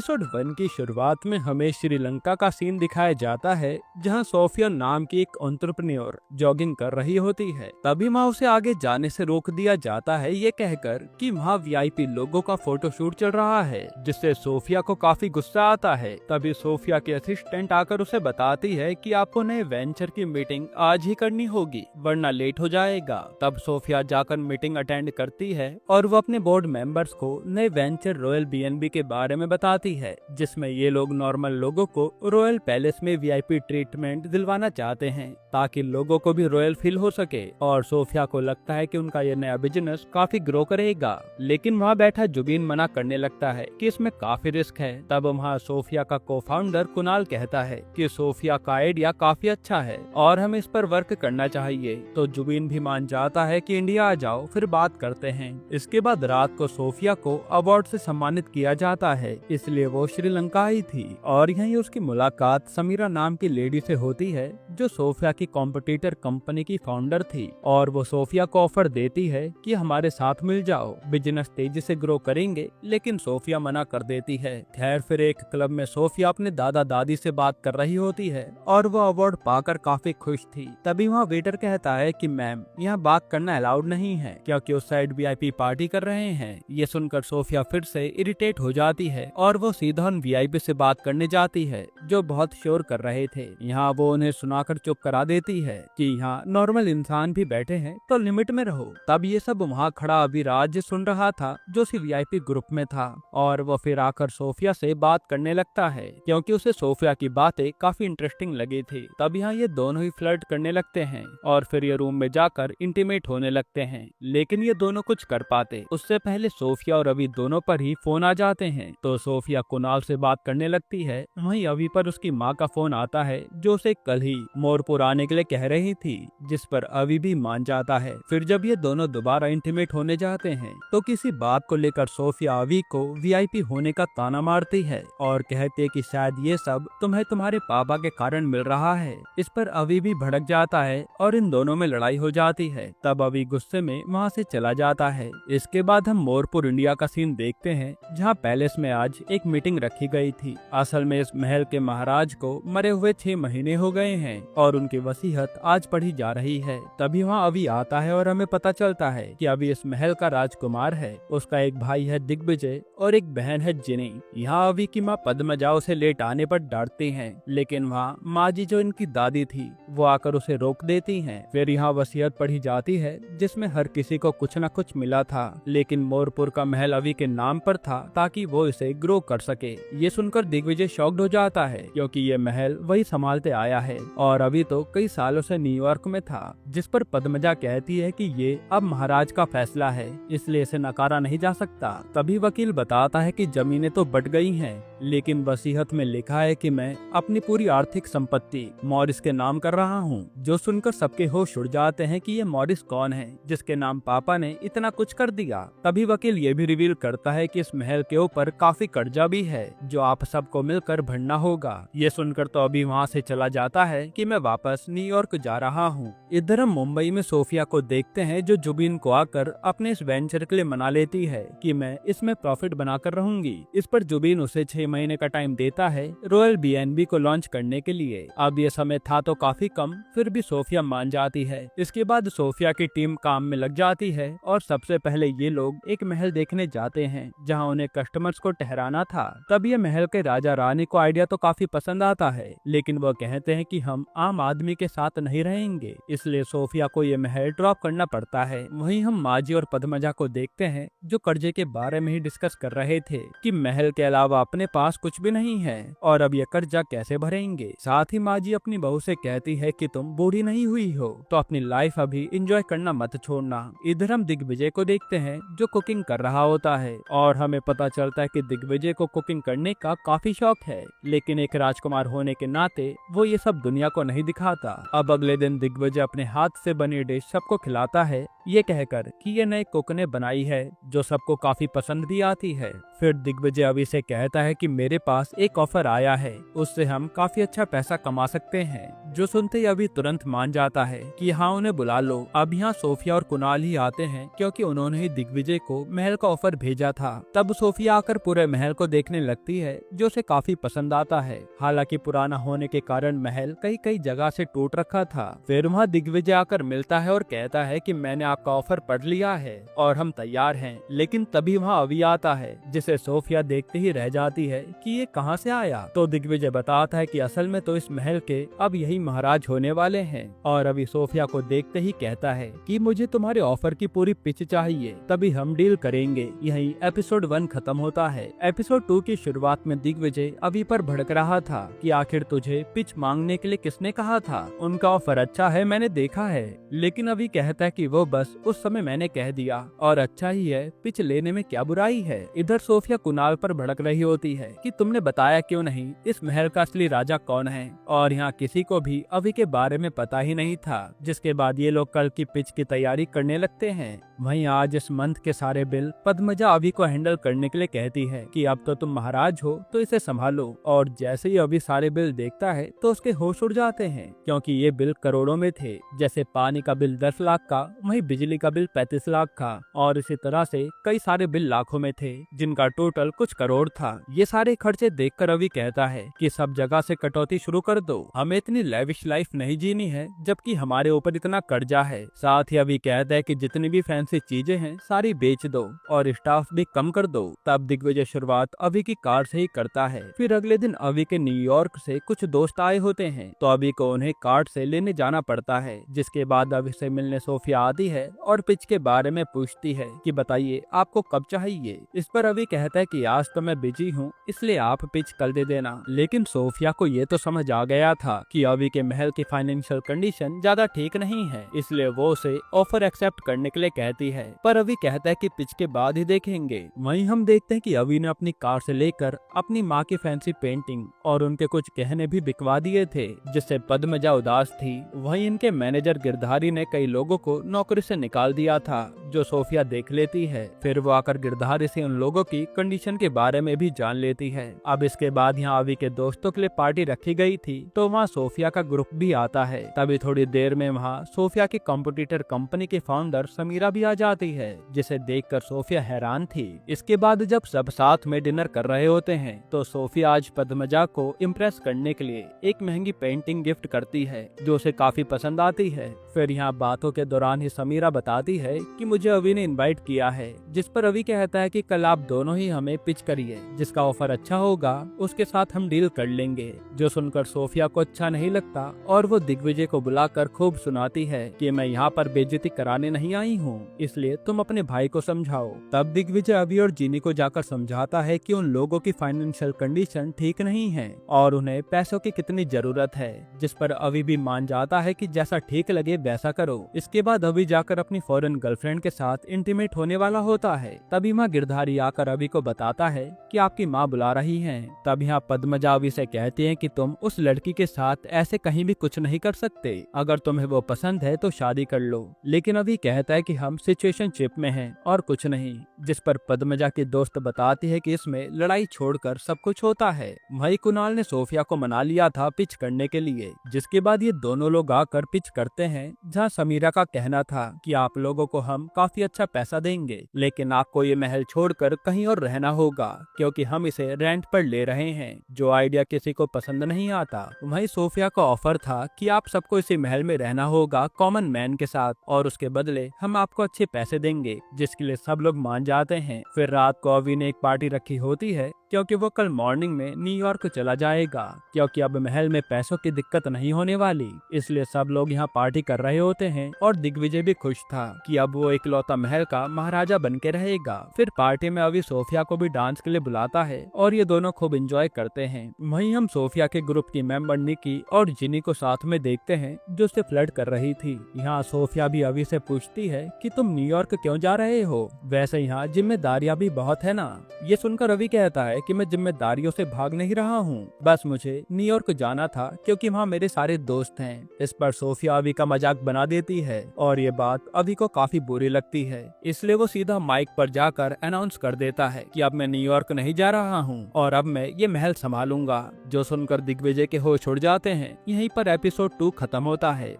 Episode 1 की शुरुआत में हमें श्रीलंका का सीन दिखाया जाता है, जहां सोफिया नाम की एक एंटरप्रेन्योर जॉगिंग कर रही होती है। तभी वहां उसे आगे जाने से रोक दिया जाता है, ये कहकर कि वहां वीआईपी लोगों का फोटोशूट चल रहा है, जिससे सोफिया को काफी गुस्सा आता है। तभी सोफिया की असिस्टेंट आकर उसे बताती है कि आपको नए वेंचर की मीटिंग आज ही करनी होगी, वरना लेट हो जाएगा। तब सोफिया जाकर मीटिंग अटेंड करती है और वो अपने बोर्ड मेंबर्स को नए वेंचर रॉयल बीएनबी के बारे में बताती है, जिसमें ये लोग नॉर्मल लोगों को रॉयल पैलेस में वीआईपी ट्रीटमेंट दिलवाना चाहते हैं, ताकि लोगों को भी रॉयल फील हो सके। और सोफिया को लगता है कि उनका ये नया बिजनेस काफी ग्रो करेगा, लेकिन वहाँ बैठा जुबीन मना करने लगता है कि इसमें काफी रिस्क है। तब वहाँ सोफिया का को फाउंडर कुणाल कहता है कि सोफिया का आइडिया काफी अच्छा है और हमें इस पर वर्क करना चाहिए। तो जुबीन भी मान जाता है कि इंडिया आ जाओ, फिर बात करते हैं। इसके बाद रात को सोफिया को अवार्ड से सम्मानित किया जाता है, इसलिए वो श्रीलंका आई थी। और यहीं उसकी मुलाकात समीरा नाम की लेडी से होती है, जो सोफिया की कॉम्पिटिटर कंपनी की फाउंडर थी। और वो सोफिया को ऑफर देती है कि हमारे साथ मिल जाओ, बिजनेस तेजी से ग्रो करेंगे। लेकिन सोफिया मना कर देती है। खैर, फिर एक क्लब में सोफिया अपने दादा दादी से बात कर रही होती है और वो अवार्ड पाकर काफी खुश थी। तभी वहाँ वेटर कहता है कि मैम, यहाँ बात करना अलाउड नहीं है, क्योंकि उस साइड वीआईपी पार्टी कर रहे हैं। ये सुनकर सोफिया फिर से इरिटेट हो जाती है और वो सीधा उन वीआईपी से बात करने जाती है, जो बहुत शोर कर रहे थे। यहाँ वो उन्हें सुनाकर चुप करा देती है कि यहाँ नॉर्मल इंसान भी बैठे हैं, तो लिमिट में रहो। तब ये सब वहाँ खड़ा अभिराज सुन रहा था, जो उसी वीआईपी ग्रुप में था, और वो फिर आकर सोफिया से बात करने लगता है, क्योंकि उसे सोफिया की बातें काफी इंटरेस्टिंग लगी थी। तब यहाँ ये दोनों ही फ्लर्ट करने लगते हैं और फिर ये रूम में जाकर इंटीमेट होने लगते हैं। लेकिन ये दोनों कुछ कर पाते उससे पहले सोफिया और अभी दोनों पर ही फोन आ जाते हैं। तो सोफिया कुणाल से बात करने लगती है। वहीं अभी पर उसकी माँ का फोन आता है, जो उसे कल ही मोरपुर आने के लिए कह रही थी, जिस पर अभी भी मान जाता है। फिर जब ये दोनों दोबारा इंटीमेट होने जाते हैं, तो किसी बात को लेकर सोफिया अभी को वीआईपी होने का ताना मारती है और कहती है कि शायद ये सब तुम्हें तुम्हारे पापा के कारण मिल रहा है। इस पर अभी भी भड़क जाता है और इन दोनों में लड़ाई हो जाती है। तब अभी गुस्से में वहाँ से चला जाता है। इसके बाद हम मोरपुर इंडिया का सीन देखते हैं, जहाँ पैलेस में आज एक मीटिंग रखी गई थी। असल में इस महल के महाराज को मरे हुए 6 महीने हो गए हैं और उनकी वसीयत आज पढ़ी जा रही है। तभी वहाँ अभी आता है और हमें पता चलता है कि अभी इस महल का राजकुमार है। उसका एक भाई है दिग्विजय और एक बहन है जिनी। यहाँ अभी की माँ पद्मजा उसे लेट आने पर डांटती हैं, लेकिन वहाँ माँ जी जो इनकी दादी थी, वो आकर उसे रोक देती हैं। फिर यहाँ वसीयत पढ़ी जाती है, जिसमें हर किसी को कुछ न कुछ मिला था, लेकिन मोरपुर का महल अभी के नाम पर था, ताकि वो इसे ग्रो कर सके। ये सुनकर दिग्विजय शॉक्ड हो जाता है, क्योंकि ये महल वही संभालते आया है और अभी तो कई सालों से न्यूयॉर्क में था। जिस पर पद्मजा कहती है कि ये अब महाराज का फैसला है, इसलिए इसे नकारा नहीं जा सकता। तभी वकील बताता है कि जमीनें तो बट गई हैं, लेकिन वसीयत में लिखा है कि मैं अपनी पूरी आर्थिक संपत्ति मॉरिस के नाम कर रहा हूँ। जो सुनकर सबके होश उड़ जाते हैं कि ये मॉरिस कौन है, जिसके नाम पापा ने इतना कुछ कर दिया। तभी वकील ये भी रिवील करता है कि इस महल के ऊपर काफी कर्जा भी है, जो आप सबको मिलकर भरना होगा। ये सुनकर तो अभी वहाँ से चला जाता है कि मैं वापस न्यूयॉर्क जा रहा हूँ। इधर हम मुंबई में सोफिया को देखते हैं, जो जुबीन को आकर अपने इस वेंचर के लिए मना लेती है कि मैं इसमें प्रॉफिट बनाकर रहूंगी। इस पर जुबीन उसे 6 महीने का टाइम देता है रॉयल बीएनबी को लॉन्च करने के लिए। अब ये समय था तो काफी कम, फिर भी सोफिया मान जाती है। इसके बाद सोफिया की टीम काम में लग जाती है और सबसे पहले ये लोग एक महल देखने जाते हैं, जहां उन्हें कस्टमर्स को ठहराना था। तब ये महल के राजा रानी को आइडिया तो काफी पसंद आता है, लेकिन वो कहते हैं कि हम आम आदमी के साथ नहीं रहेंगे, इसलिए सोफिया को ये महल ड्रॉप करना पड़ता है। वहीं हम माजी और पद्मजा को देखते हैं, जो कर्जे के बारे में ही डिस्कस कर रहे थे कि महल के अलावा अपने पास कुछ भी नहीं है और अब ये कर्जा कैसे भरेंगे। साथ ही माजी अपनी बहू से कहती है कि तुम बूढ़ी नहीं हुई हो, तो अपनी लाइफ अभी एंजॉय करना मत छोड़ना। इधर हम दिग्विजय को देखते हैं, जो कुकिंग कर रहा होता है और हमें पता चलता है कि दिग्विजय को कुकिंग करने का काफी शौक है, लेकिन एक राजकुमार होने के नाते वो ये सब दुनिया को नहीं दिखाता। अब अगले दिन दिग्विजय अपने हाथ से बनी डिश सबको खिलाता है, ये कहकर कि ये नए कुक ने बनाई है, जो सबको काफी पसंद भी आती है। फिर दिग्विजय अभी से कहता है कि मेरे पास एक ऑफर आया है, उससे हम काफी अच्छा पैसा कमा सकते हैं। जो सुनते ही अभी तुरंत मान जाता है कि हाँ उन्हें बुला लो। अब यहाँ सोफिया और कुणाल ही आते हैं क्योंकि उन्होंने ही दिग्विजय को महल का ऑफर भेजा था। तब सोफिया आकर पूरे महल को देखने लगती है जो उसे काफी पसंद आता है। हालांकि पुराना होने के कारण महल कई कई जगह से टूट रखा था। फिर वहाँ दिग्विजय आकर मिलता है और कहता है कि मैंने आपका ऑफर पढ़ लिया है और हम तैयार हैं। लेकिन तभी वहाँ अभी आता है जिसे सोफिया देखते ही रह जाती है कि ये कहाँ से आया। तो दिग्विजय बताता है कि असल में तो इस महल के अब यही महाराज होने वाले हैं। और अभी सोफिया को देखते ही कहता है कि मुझे तुम्हारे ऑफर की पूरी पिच चाहिए, तभी हम डील करेंगे। यही एपिसोड 1 खत्म होता है। एपिसोड 2 की शुरुआत में दिग्विजय अभी पर भड़क रहा था कि आखिर तुझे पिच मांगने के लिए किसने कहा था, उनका ऑफर अच्छा है मैंने देखा है। लेकिन अभी कहता है कि वो बस उस समय मैंने कह दिया और अच्छा ही है, पिच लेने में क्या बुराई है। इधर सोफिया कुणाल पर भड़क रही होती है कि तुमने बताया क्यों नहीं इस महल का असली राजा कौन है, और यहाँ किसी को भी अभी के बारे में पता ही नहीं था। जिसके बाद ये लोग कल की पिच की तैयारी करने लगते हैं। वहीं आज इस मंथ के सारे बिल पद्मजा अभी को हैंडल करने के लिए कहती है कि अब तो तुम महाराज हो तो इसे संभालो। और जैसे ही अभी सारे बिल देखता है तो उसके होश उड़ जाते हैं क्योंकि ये बिल करोड़ों में थे। जैसे पानी का बिल 10 लाख का, वहीं बिजली का बिल 35 लाख का, और इसी तरह से कई सारे बिल लाखों में थे जिनका टोटल कुछ करोड़ था। ये सारे खर्चे देखकर अभी कहता है कि सब जगह से कटौती शुरू कर दो, हमें इतनी लेविश लाइफ नहीं जीनी है जबकि हमारे ऊपर इतना कर्जा है। साथ ही अभी कहता है कि जितनी भी फैंसी चीजें हैं सारी बेच दो और स्टाफ भी कम कर दो। तब दिग्विजय शुरुआत अभी की कार से ही करता है। फिर अगले दिन अभी के न्यूयॉर्क से कुछ दोस्त आए होते हैं तो अभी को उन्हें कार से लेने जाना पड़ता है। जिसके बाद अभी से मिलने सोफिया आती है और पिच के बारे में पूछती है कि बताइए आपको कब चाहिए। इस पर अभी कहता है कि आज तो मैं बिजी हूँ इसलिए आप पिच कल दे देना। लेकिन सोफिया को ये तो समझ आ गया था कि अभी के महल की फाइनेंशियल कंडीशन ज्यादा ठीक नहीं है, इसलिए वो उसे ऑफर एक्सेप्ट करने के लिए कहती है। पर अभी कहता है कि पिच के बाद ही देखेंगे। वहीं हम देखते हैं कि अभी ने अपनी कार से लेकर अपनी माँ की फैंसी पेंटिंग और उनके कुछ गहने भी बिकवा दिए थे जिससे पद्मजा उदास थी। वहीं इनके मैनेजर गिरधारी ने कई लोगों को नौकरी से निकाल दिया था जो सोफिया देख लेती है। फिर वो आकर गिरधारी से उन लोगों की कंडीशन के बारे में भी जान लेती है। अब इसके बाद यहाँ अभी के दोस्तों के लिए पार्टी रखी गई थी तो वहाँ सोफिया का ग्रुप भी आता है। तभी थोड़ी देर में वहाँ सोफिया की कंप्यूटर कंपनी के फाउंडर समीरा भी आ जाती है जिसे देखकर सोफिया हैरान थी। इसके बाद जब सब साथ में डिनर कर रहे होते हैं तो सोफिया आज पद्मजा को इम्प्रेस करने के लिए एक महंगी पेंटिंग गिफ्ट करती है जो उसे काफी पसंद आती है। फिर यहाँ बातों के दौरान ही समीरा बताती है कि मुझे अभी ने इनवाइट किया है, जिस पर अभी कहता है कि कल आप दोनों ही हमें पिच करिए, जिसका ऑफर अच्छा होगा उसके साथ हम डील कर लेंगे। जो सुनकर सोफिया को अच्छा नहीं लगता और वो दिग्विजय को बुलाकर खूब सुनाती है कि मैं यहाँ पर बेइज्जती कराने नहीं आई हूँ, इसलिए तुम अपने भाई को समझाओ। तब दिग्विजय अभी और जीनी को जाकर समझाता है कि उन लोगों की फाइनेंशियल कंडीशन ठीक नहीं है और उन्हें पैसों की कितनी जरूरत है, जिस पर अभी भी मान जाता है कि जैसा ठीक लगे वैसा करो। इसके बाद अभी जाकर अपनी फॉरेन गर्लफ्रेंड के साथ इंटीमेट होने वाला होता है। तभी माँ गिरधारी आकर अभी को बताता है कि आपकी माँ बुला रही हैं। तब यहाँ पद्मजा अभी से कहती है कि तुम उस लड़की के साथ ऐसे कहीं भी कुछ नहीं कर सकते, अगर तुम्हें वो पसंद है तो शादी कर लो। लेकिन अभी कहता है कि हम सिचुएशनशिप में हैं और कुछ नहीं, जिस पर पद्मजा की दोस्त बताती है कि इसमें लड़ाई छोड़कर सब कुछ होता है। वही कुणाल ने सोफिया को मना लिया था पिच करने के लिए। जिसके बाद ये दोनों लोग आकर पिच करते हैं जहाँ समीरा का कहना था कि आप लोगों को हम काफी अच्छा पैसा देंगे, लेकिन आपको ये महल छोड़कर कहीं और रहना होगा क्योंकि हम इसे रेंट पर ले रहे हैं, जो आइडिया किसी को पसंद नहीं आता। वहीं सोफिया का ऑफर था कि आप सबको इसी महल में रहना होगा कॉमन मैन के साथ और उसके बदले हम आपको अच्छे पैसे देंगे, जिसके लिए सब लोग मान जाते हैं। फिर रात को अवी ने एक पार्टी रखी होती है क्योंकि वो कल मॉर्निंग में न्यूयॉर्क चला जाएगा, क्योंकि अब महल में पैसों की दिक्कत नहीं होने वाली, इसलिए सब लोग यहाँ पार्टी कर रहे होते हैं और दिग्विजय भी खुश था कि अब वो इकलौता महल का महाराजा बन के रहेगा। फिर पार्टी में अभी सोफिया को भी डांस के लिए बुलाता है और ये दोनों खूब एंजॉय करते हैं। वहीं हम सोफिया के ग्रुप की मेंबर निकी और जिनी को साथ में देखते हैं जो उससे फ्लर्ट कर रही थी। यहाँ सोफिया भी अभी से पूछती है कि तुम न्यूयॉर्क क्यों जा रहे हो, वैसे यहाँ जिम्मेदारियां भी बहुत है ना। ये सुनकर अभी कहता है कि मैं जिम्मेदारियों से भाग नहीं रहा हूँ, बस मुझे न्यूयॉर्क जाना था क्योंकि वहाँ मेरे सारे दोस्त हैं। इस पर सोफिया अवी का मजाक बना देती है और ये बात अवी को काफी बुरी लगती है, इसलिए वो सीधा माइक पर जाकर अनाउंस कर देता है कि अब मैं न्यूयॉर्क नहीं जा रहा हूँ और अब मैं ये महल संभालूंगा। जो सुनकर दिग्विजय के होश उड़ जाते हैं। यहीं पर एपिसोड 2 खत्म होता है।